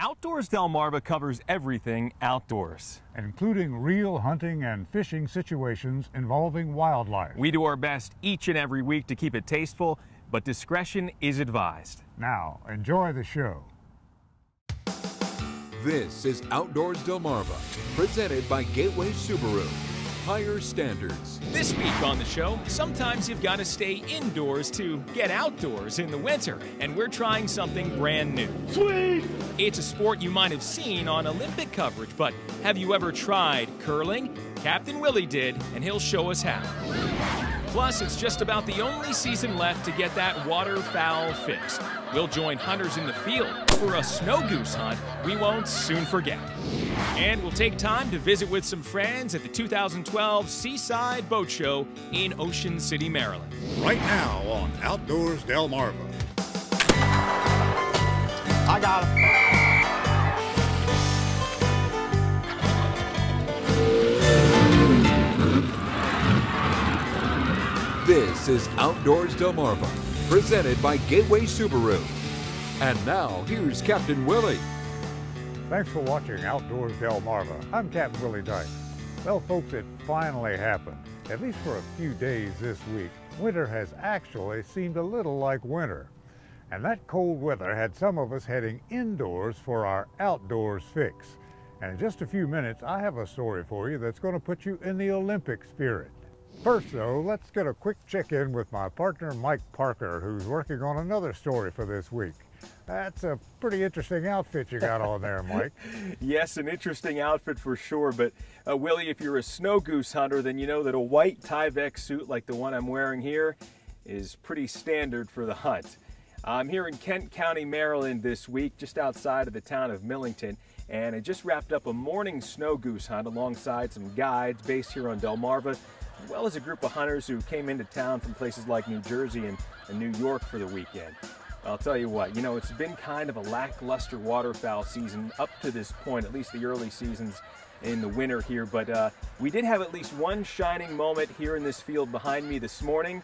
Outdoors Delmarva covers everything outdoors, including real hunting and fishing situations involving wildlife. We do our best each and every week to keep it tasteful, but discretion is advised. Now, enjoy the show. This is Outdoors Delmarva, presented by Gateway Subaru. Higher standards. This week on the show, sometimes you've got to stay indoors to get outdoors in the winter, and we're trying something brand new. Sweet! It's a sport you might have seen on Olympic coverage, but have you ever tried curling? Captain Willie did, and he'll show us how. Plus, it's just about the only season left to get that waterfowl fixed. We'll join hunters in the field for a snow goose hunt we won't soon forget. And we'll take time to visit with some friends at the 2012 Seaside Boat Show in Ocean City, Maryland. Right now on Outdoors Delmarva. I got him. This is Outdoors Delmarva, presented by Gateway Subaru. And now, here's Captain Willie. Thanks for watching Outdoors Delmarva. I'm Captain Willie Dyke. Well, folks, it finally happened. At least for a few days this week, winter has actually seemed a little like winter. And that cold weather had some of us heading indoors for our outdoors fix. And in just a few minutes, I have a story for you that's going to put you in the Olympic spirit. First, though, let's get a quick check-in with my partner, Mike Parker, who's working on another story for this week. That's a pretty interesting outfit you got on there, Mike. Yes, an interesting outfit for sure, but Willie, if you're a snow goose hunter, then you know that a white Tyvek suit like the one I'm wearing here is pretty standard for the hunt. I'm here in Kent County, Maryland this week, just outside of the town of Millington, and I just wrapped up a morning snow goose hunt alongside some guides based here on Delmarva, as well as a group of hunters who came into town from places like New Jersey and New York for the weekend. I'll tell you what, you know, it's been kind of a lackluster waterfowl season up to this point, at least the early seasons in the winter here, but we did have at least one shining moment here in this field behind me this morning,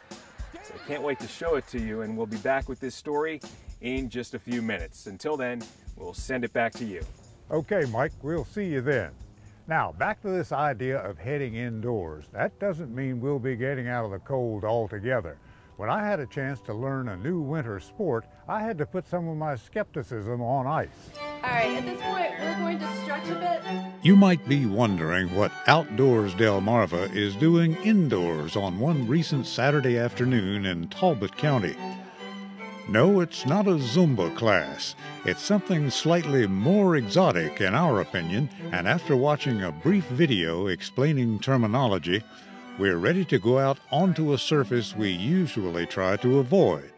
so I can't wait to show it to you, and we'll be back with this story in just a few minutes. Until then, we'll send it back to you. Okay, Mike, we'll see you then. Now, back to this idea of heading indoors. That doesn't mean we'll be getting out of the cold altogether. When I had a chance to learn a new winter sport, I had to put some of my skepticism on ice. All right, at this point, we're going to stretch a bit. You might be wondering what Outdoors Delmarva is doing indoors on one recent Saturday afternoon in Talbot County. No, it's not a Zumba class. It's something slightly more exotic in our opinion, and after watching a brief video explaining terminology, we're ready to go out onto a surface we usually try to avoid: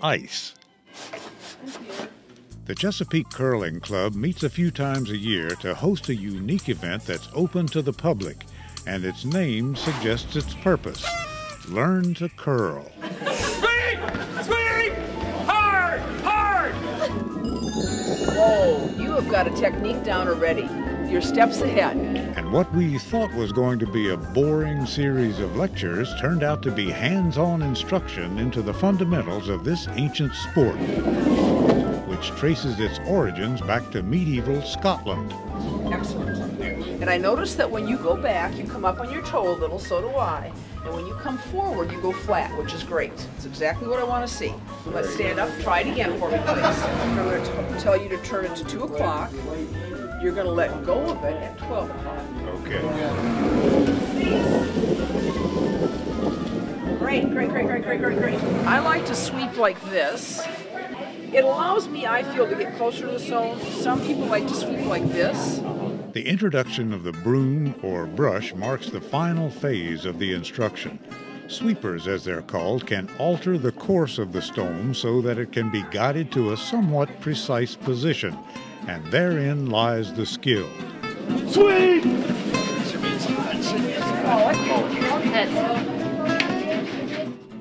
ice. The Chesapeake Curling Club meets a few times a year to host a unique event that's open to the public, and its name suggests its purpose: learn to curl. Whoa, you have got a technique down already. You're steps ahead. And what we thought was going to be a boring series of lectures turned out to be hands-on instruction into the fundamentals of this ancient sport, which traces its origins back to medieval Scotland. Excellent. And I noticed that when you go back, you come up on your toe a little, so do I. And when you come forward, you go flat, which is great. It's exactly what I want to see. Let's stand up. Try it again for me, please. I'm going to tell you to turn it to 2 o'clock. You're going to let go of it at 12 o'clock. Okay. Great, great, great, great, great, great, great. I like to sweep like this. It allows me, I feel, to get closer to the zone. Some people like to sweep like this. The introduction of the broom or brush marks the final phase of the instruction. Sweepers, as they're called, can alter the course of the stone so that it can be guided to a somewhat precise position, and therein lies the skill. Sweep!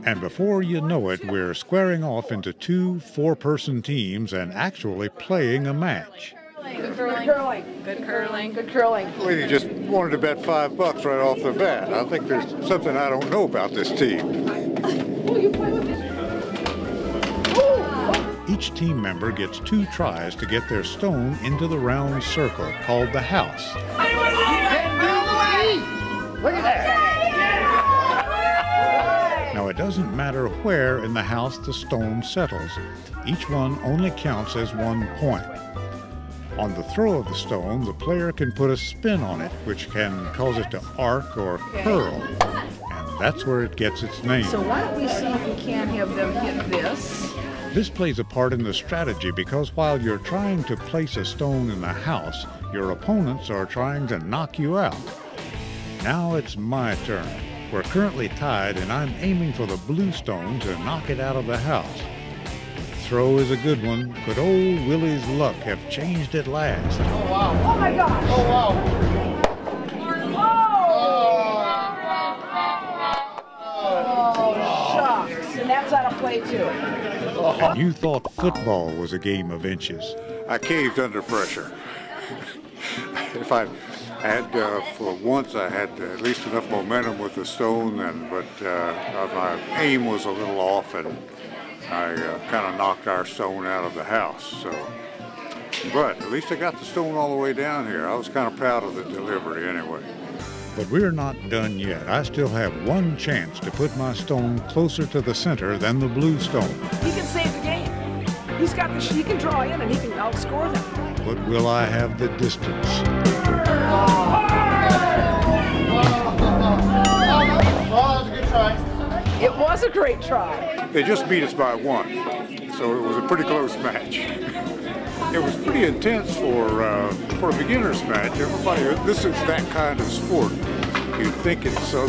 And before you know it, we're squaring off into 2 4-person teams and actually playing a match. Good curling. Good curling. Good curling. Good curling. Well, you just wanted to bet $5 right off the bat. I think there's something I don't know about this team. Oh, you play with it. each team member gets 2 tries to get their stone into the round circle called the house. Look at that! Now, it doesn't matter where in the house the stone settles. Each one only counts as 1 point. On the throw of the stone, the player can put a spin on it, which can cause it to arc or curl. And that's where it gets its name. So why don't we see if we can't have them hit this? This plays a part in the strategy because while you're trying to place a stone in the house, your opponents are trying to knock you out. Now it's my turn. We're currently tied and I'm aiming for the blue stone to knock it out of the house. The throw is a good one. Could old Willie's luck have changed at last? Oh, wow. Oh my gosh! Oh, wow. Oh, shucks. And that's out of play too. You thought football was a game of inches. I caved under pressure. If I had, for once, I had at least enough momentum with the stone, but my aim was a little off, and I kind of knocked our stone out of the house. So, but at least I got the stone all the way down here. I was kind of proud of the delivery anyway. But we're not done yet. I still have 1 chance to put my stone closer to the center than the blue stone. He can save the game. He's got he can draw in and he can outscore them. But will I have the distance? Oh, that was a good try. It was a great try. They just beat us by 1, so it was a pretty close match. It was pretty intense for a beginner's match. Everybody, this is that kind of sport. You think it's so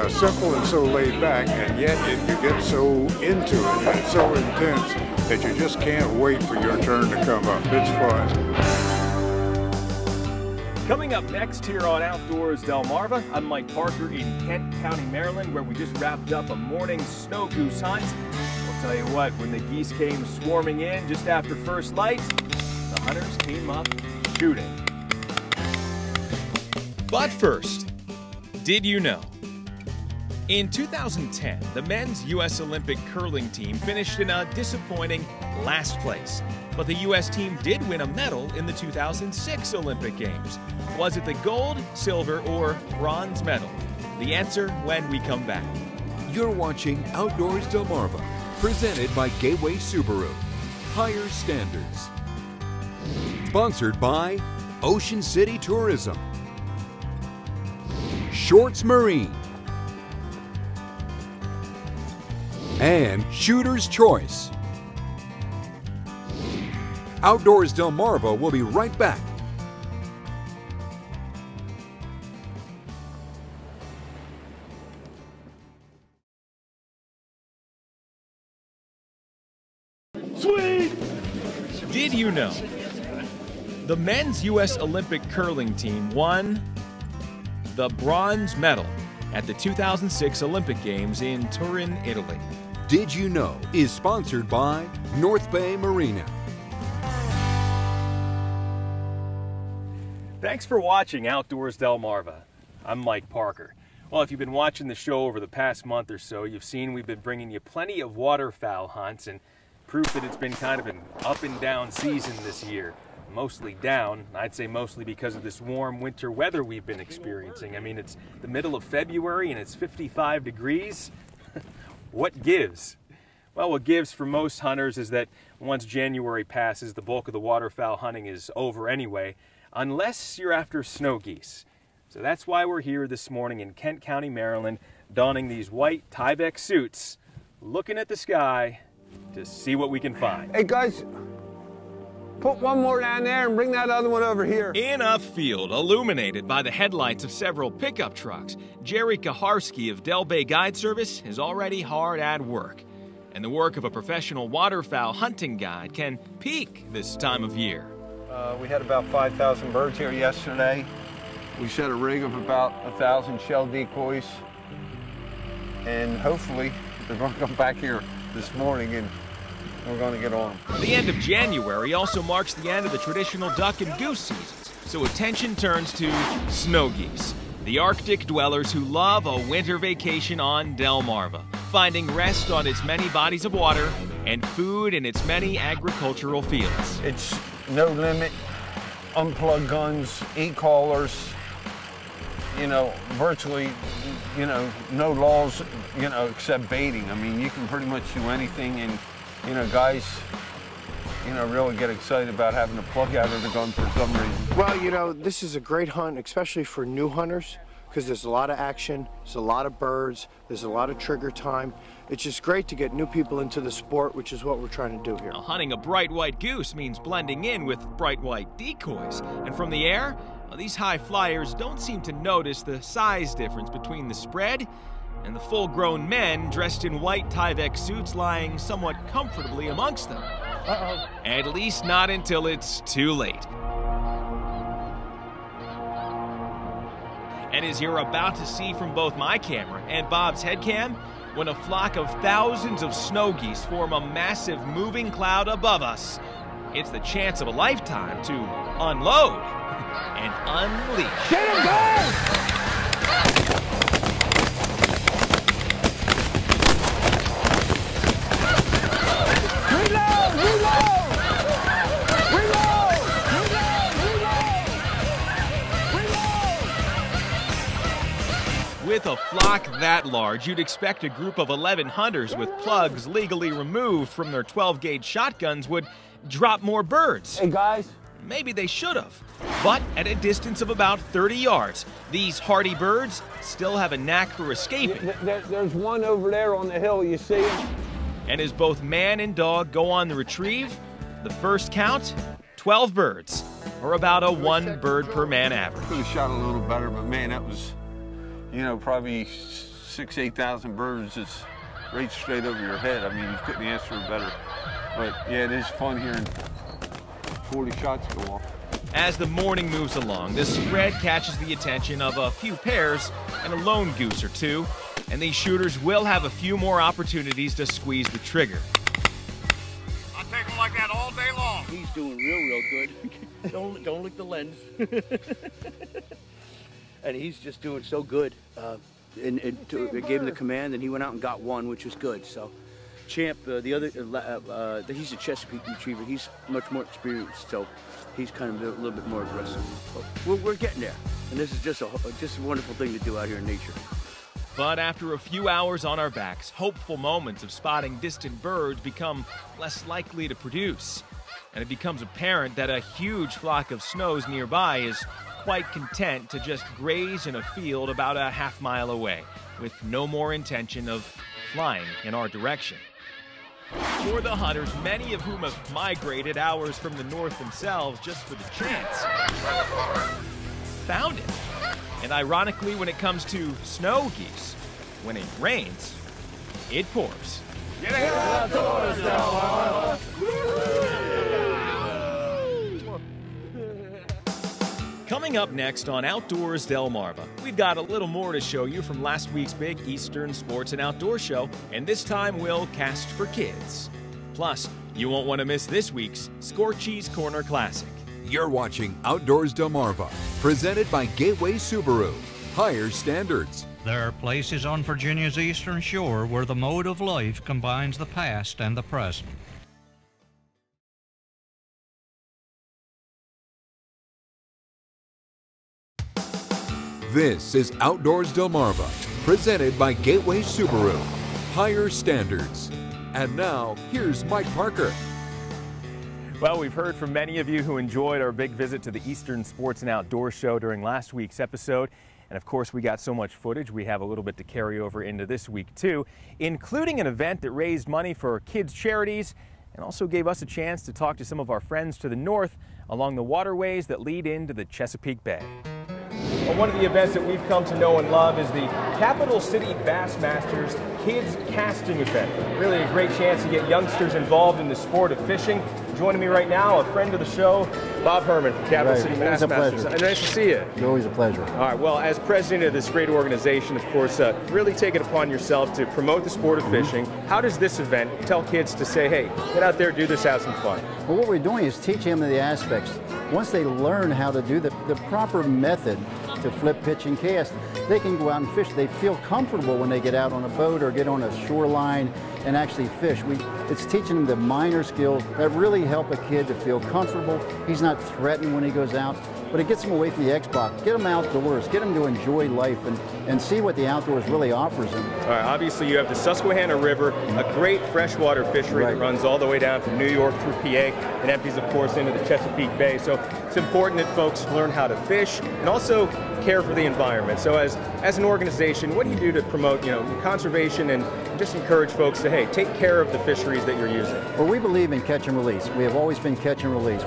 simple and so laid back, and yet you get so into it and it's so intense that you just can't wait for your turn to come up. It's fun. Coming up next here on Outdoors Delmarva, I'm Mike Parker in Kent County, Maryland, where we just wrapped up a morning snow goose hunt. I'll tell you what, when the geese came swarming in just after first light, the hunters came up shooting. But first, did you know? In 2010, the men's U.S. Olympic curling team finished in a disappointing last place. But the U.S. team did win a medal in the 2006 Olympic Games. Was it the gold, silver, or bronze medal? The answer when we come back. You're watching Outdoors Delmarva, presented by Gateway Subaru. Higher standards. Sponsored by Ocean City Tourism. Shorts Marine. And Shooter's Choice. Outdoors Delmarva will be right back. Sweet! Did you know? The men's U.S. Olympic curling team won the bronze medal at the 2006 Olympic Games in Turin, Italy. Did You Know is sponsored by North Bay Marina. Thanks for watching Outdoors Delmarva. I'm Mike Parker. Well, if you've been watching the show over the past month or so, you've seen we've been bringing you plenty of waterfowl hunts and proof that it's been kind of an up and down season this year. Mostly down, I'd say mostly because of this warm winter weather we've been experiencing. I mean, it's the middle of February and it's 55 degrees. What gives? Well, what gives for most hunters is that once January passes, the bulk of the waterfowl hunting is over anyway, unless you're after snow geese. So that's why we're here this morning in Kent County, Maryland, donning these white Tyvek suits, looking at the sky to see what we can find. Hey, guys, put one more down there and bring that other one over here. In a field illuminated by the headlights of several pickup trucks, Jerry Kaharski of Del Bay Guide Service is already hard at work. And the work of a professional waterfowl hunting guide can peak this time of year. We had about 5,000 birds here yesterday. We set a rig of about 1,000 shell decoys. And hopefully they're going to come back here this morning and we're going to get on them. The end of January also marks the end of the traditional duck and goose seasons, so attention turns to snow geese, the Arctic dwellers who love a winter vacation on Delmarva, finding rest on its many bodies of water and food in its many agricultural fields. It's no limit, unplug guns, e-collars, you know, virtually, you know, no laws, you know, except baiting. I mean, you can pretty much do anything, and, you know, guys, you know, really get excited about having a plug out of the gun for some reason. Well, you know, this is a great hunt, especially for new hunters, because there's a lot of action, there's a lot of birds, there's a lot of trigger time. It's just great to get new people into the sport, which is what we're trying to do here. Now, hunting a bright white goose means blending in with bright white decoys. And from the air, well, these high flyers don't seem to notice the size difference between the spread and the full-grown men dressed in white Tyvek suits lying somewhat comfortably amongst them. At least not until it's too late. And as you're about to see from both my camera and Bob's head cam, when a flock of thousands of snow geese form a massive moving cloud above us, it's the chance of a lifetime to unload and unleash. Get him, go! With a flock that large, you'd expect a group of 11 hunters with plugs legally removed from their 12-gauge shotguns would drop more birds. Hey, guys. Maybe they should have. But at a distance of about 30 yards, these hardy birds still have a knack for escaping. There's one over there on the hill, you see him? And as both man and dog go on the retrieve, the first count, 12 birds, or about a 1 bird per man average. Could have shot a little better, but man, that was, you know, probably 6,000 to 8,000 birds just right straight over your head. I mean, you couldn't ask for better. But yeah, it is fun hearing 40 shots go off. As the morning moves along, the spread catches the attention of a few pairs and a lone goose or two, and these shooters will have a few more opportunities to squeeze the trigger. I'll take him like that all day long. He's doing real good. Don't lick the lens. And he's just doing so good. It gave him the command, and he went out and got one, which was good. So, Champ, the other, he's a Chesapeake retriever. He's much more experienced, so he's kind of a little bit more aggressive. But we're getting there, and this is just a wonderful thing to do out here in nature. But after a few hours on our backs, hopeful moments of spotting distant birds become less likely to produce. And it becomes apparent that a huge flock of snows nearby is quite content to just graze in a field about a half-mile away, with no more intention of flying in our direction. For the hunters, many of whom have migrated hours from the north themselves just for the chance, found it. And ironically, when it comes to snow geese, when it rains, it pours. Get outdoors, Delmarva! Coming up next on Outdoors Delmarva, we've got a little more to show you from last week's big Eastern Sports and Outdoor Show, and this time we'll cast for kids. Plus, you won't want to miss this week's Scorchy's Corner Classic. You're watching Outdoors Delmarva, presented by Gateway Subaru. Higher standards. There are places on Virginia's eastern shore where the mode of life combines the past and the present. This is Outdoors Delmarva, presented by Gateway Subaru. Higher standards. And now, here's Mike Parker. Well, we've heard from many of you who enjoyed our big visit to the Eastern Sports and Outdoor Show during last week's episode. And of course, we got so much footage, we have a little bit to carry over into this week too, including an event that raised money for kids' charities and also gave us a chance to talk to some of our friends to the north along the waterways that lead into the Chesapeake Bay. Well, one of the events that we've come to know and love is the Capital City Bassmasters Kids Casting Event. Really a great chance to get youngsters involved in the sport of fishing. Joining me right now, a friend of the show, Bob Herman from Capital City Bassmasters. Nice to see you. It's always a pleasure. All right, well, as president of this great organization, of course, really take it upon yourself to promote the sport of fishing. How does this event tell kids to say, hey, get out there, do this, have some fun? Well, what we're doing is teach them the aspects. Once they learn how to do the proper method to flip, pitch, and cast, they can go out and fish. They feel comfortable when they get out on a boat or get on a shoreline and actually fish. It's teaching them the minor skills that really help a kid to feel comfortable. He's not threatened when he goes out, but it gets him away from the Xbox. Get him outdoors, get him to enjoy life and see what the outdoors really offers him. All right, obviously you have the Susquehanna River, a great freshwater fishery that runs all the way down from New York through PA and empties, of course, into the Chesapeake Bay. So it's important that folks learn how to fish and also care for the environment. So as an organization, what do you do to promote, conservation and just encourage folks to, hey, take care of the fisheries that you're using? Well, we believe in catch and release. We have always been catch and release.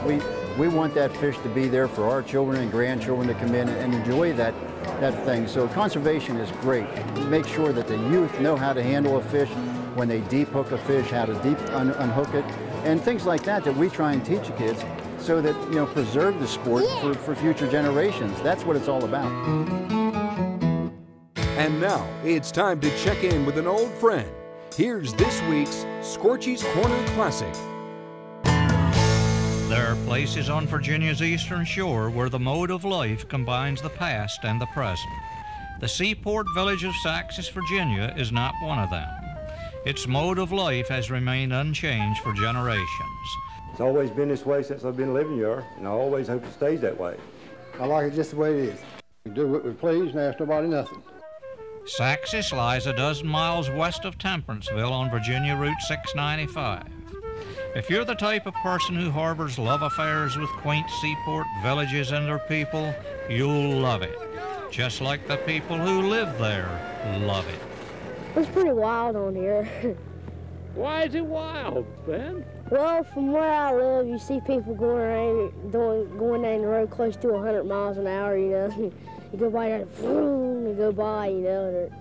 We want that fish to be there for our children and grandchildren to come in and enjoy that thing. So conservation is great. Make sure that the youth know how to handle a fish, when they deep hook a fish, how to unhook it, and things like that we try and teach the kids so that, preserve the sport for future generations. That's what it's all about. And now it's time to check in with an old friend. Here's this week's Scorchy's Corner Classic. There are places on Virginia's eastern shore where the mode of life combines the past and the present. The seaport village of Saxis, Virginia is not one of them. Its mode of life has remained unchanged for generations. It's always been this way since I've been living here, and I always hope it stays that way. I like it just the way it is. We do what we please and ask nobody nothing. Saxis lies a dozen miles west of Temperanceville on Virginia Route 695. If you're the type of person who harbors love affairs with quaint seaport villages and their people, you'll love it. Just like the people who live there love it. It's pretty wild on here. Why is it wild, Ben? Well, from where I live, you see people going down the road close to 100 miles an hour, You go by there, boom, you go by, and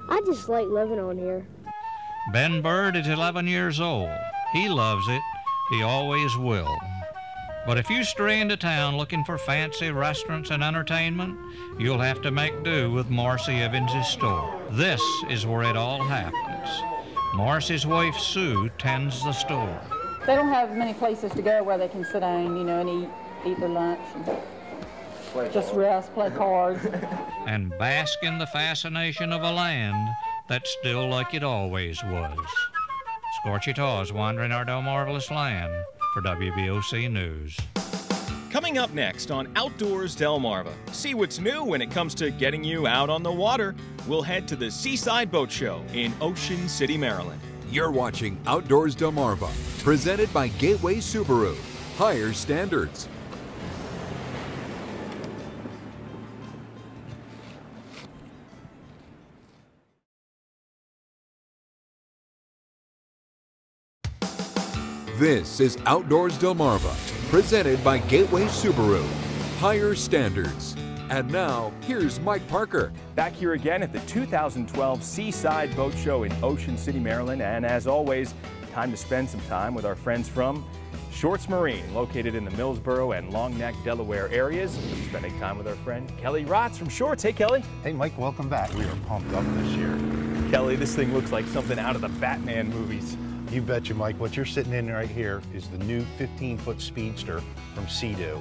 I just like living on here. Ben Bird is 11 years old. He loves it. He always will. But if you stray into town looking for fancy restaurants and entertainment, you'll have to make do with Marcy Evans' store. This is where it all happens. Marcy's wife, Sue, tends the store. They don't have many places to go where they can sit down, and eat their lunch. And just rest, play cards. And bask in the fascination of a land that's still like it always was. Scorchy Taws wandering our Delmarvelous land for WBOC News. Coming up next on Outdoors Delmarva, see what's new when it comes to getting you out on the water. We'll head to the Seaside Boat Show in Ocean City, Maryland. You're watching Outdoors Delmarva, presented by Gateway Subaru. Higher standards. This is Outdoors Delmarva, presented by Gateway Subaru. Higher standards. And now, here's Mike Parker. Back here again at the 2012 Seaside Boat Show in Ocean City, Maryland. And as always, time to spend some time with our friends from Shorts Marine, located in the Millsboro and Long Neck, Delaware areas. Spending time with our friend Kelly Rotz from Shorts. Hey, Kelly. Hey, Mike, welcome back. We are pumped up this year. Kelly, this thing looks like something out of the Batman movies. You betcha, Mike. What you're sitting in right here is the new 15-foot Speedster from Sea-Doo.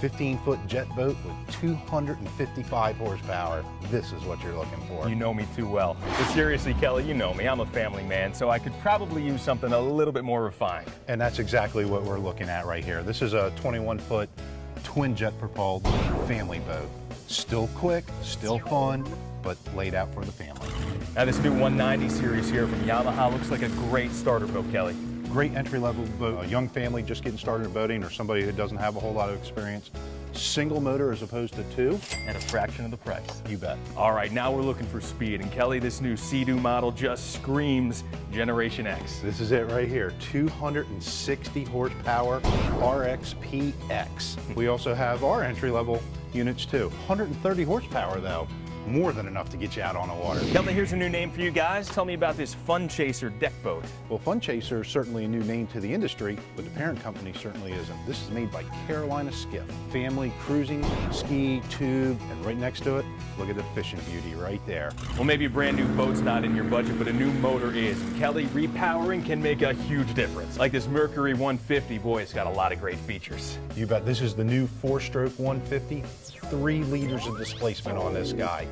15-foot jet boat with 255 horsepower. This is what you're looking for. You know me too well. But seriously, Kelly, you know me. I'm a family man, so I could probably use something a little bit more refined. And that's exactly what we're looking at right here. This is a 21-foot twin jet propelled family boat. Still quick, still fun, but laid out for the family. Now this new 190 series here from Yamaha looks like a great starter boat, Kelly. Great entry-level boat, a young family just getting started in boating or somebody who doesn't have a whole lot of experience. Single motor as opposed to two. At a fraction of the price. You bet. All right, now we're looking for speed. And Kelly, this new Sea-Doo model just screams Generation X. This is it right here, 260 horsepower RXPX. We also have our entry-level units too. 130 horsepower though. More than enough to get you out on the water. Kelly, here's a new name for you guys. Tell me about this Fun Chaser deck boat. Well, Fun Chaser is certainly a new name to the industry, but the parent company certainly isn't. This is made by Carolina Skiff. Family cruising, ski, tube, and right next to it, look at the fishing beauty right there. Well, maybe a brand new boat's not in your budget, but a new motor is. And Kelly, repowering can make a huge difference. Like this Mercury 150, boy, it's got a lot of great features. You bet. This is the new 4-stroke 150. 3 liters of displacement on this guy.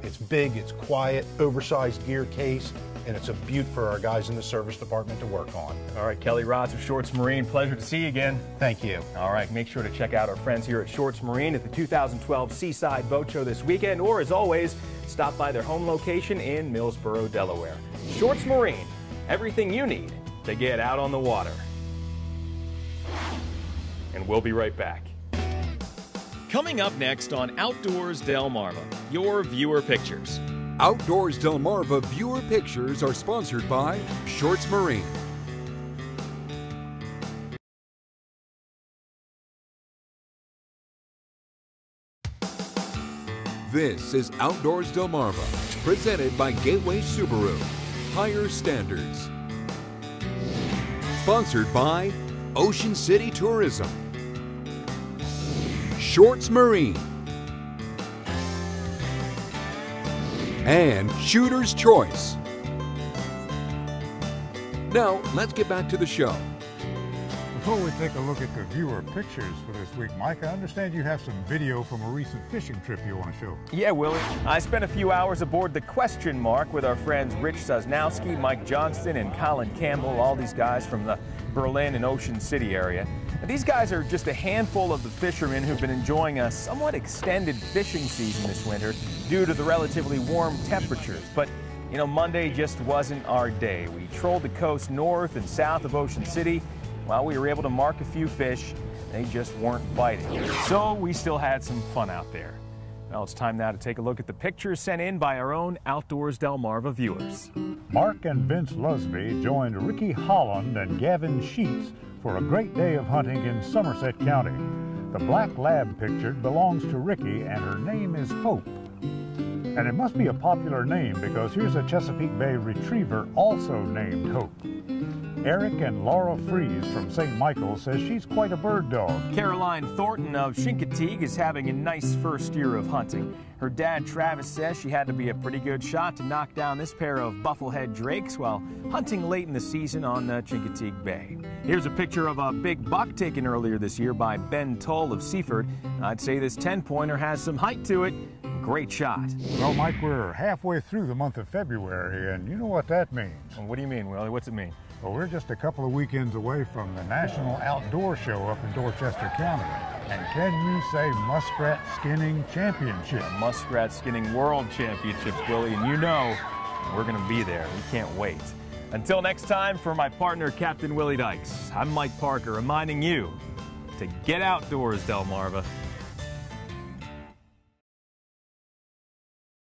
It's big, it's quiet, oversized gear case, and it's a beaut for our guys in the service department to work on. All right, Kelly Rods of Shorts Marine, pleasure to see you again. Thank you. All right, make sure to check out our friends here at Shorts Marine at the 2012 Seaside Boat Show this weekend, or as always, stop by their home location in Millsboro, Delaware. Shorts Marine, everything you need to get out on the water. And we'll be right back. Coming up next on Outdoors Delmarva, your viewer pictures. Outdoors Delmarva viewer pictures are sponsored by Shorts Marine. This is Outdoors Delmarva, presented by Gateway Subaru. Higher standards. Sponsored by Ocean City Tourism. Shorts Marine. And Shooter's Choice. Now, let's get back to the show. Before we take a look at the viewer pictures for this week, Mike, I understand you have some video from a recent fishing trip you want to show. Yeah, Willie. I spent a few hours aboard the Question Mark with our friends Rich Sosnowski, Mike Johnston, and Colin Campbell, all these guys from the Berlin and Ocean City area. And these guys are just a handful of the fishermen who've been enjoying a somewhat extended fishing season this winter due to the relatively warm temperatures. But, you know, Monday just wasn't our day. We trolled the coast north and south of Ocean City. While we were able to mark a few fish, they just weren't biting. So we still had some fun out there. Well, it's time now to take a look at the pictures sent in by our own Outdoors Delmarva viewers. Mark and Vince Lusby joined Ricky Holland and Gavin Sheets for a great day of hunting in Somerset County. The black lab pictured belongs to Ricky, and her name is Hope. And it must be a popular name because here's a Chesapeake Bay retriever also named Hope. Eric and Laura Fries from St. Michael says she's quite a bird dog. Caroline Thornton of Chincoteague is having a nice first year of hunting. Her dad Travis says she had to be a pretty good shot to knock down this pair of bufflehead drakes while hunting late in the season on Chincoteague Bay. Here's a picture of a big buck taken earlier this year by Ben Tull of Seaford. I'd say this 10-pointer has some height to it. Great shot. Well, Mike, we're halfway through the month of February, and you know what that means. Well, what do you mean, Willie? What's it mean? Well, we're just a couple of weekends away from the National Outdoor Show up in Dorchester County. And can you say Muskrat Skinning Championship? Muskrat Skinning World Championships, Willie, and you know we're going to be there. We can't wait. Until next time, for my partner, Captain Willie Dykes, I'm Mike Parker, reminding you to get outdoors, Delmarva.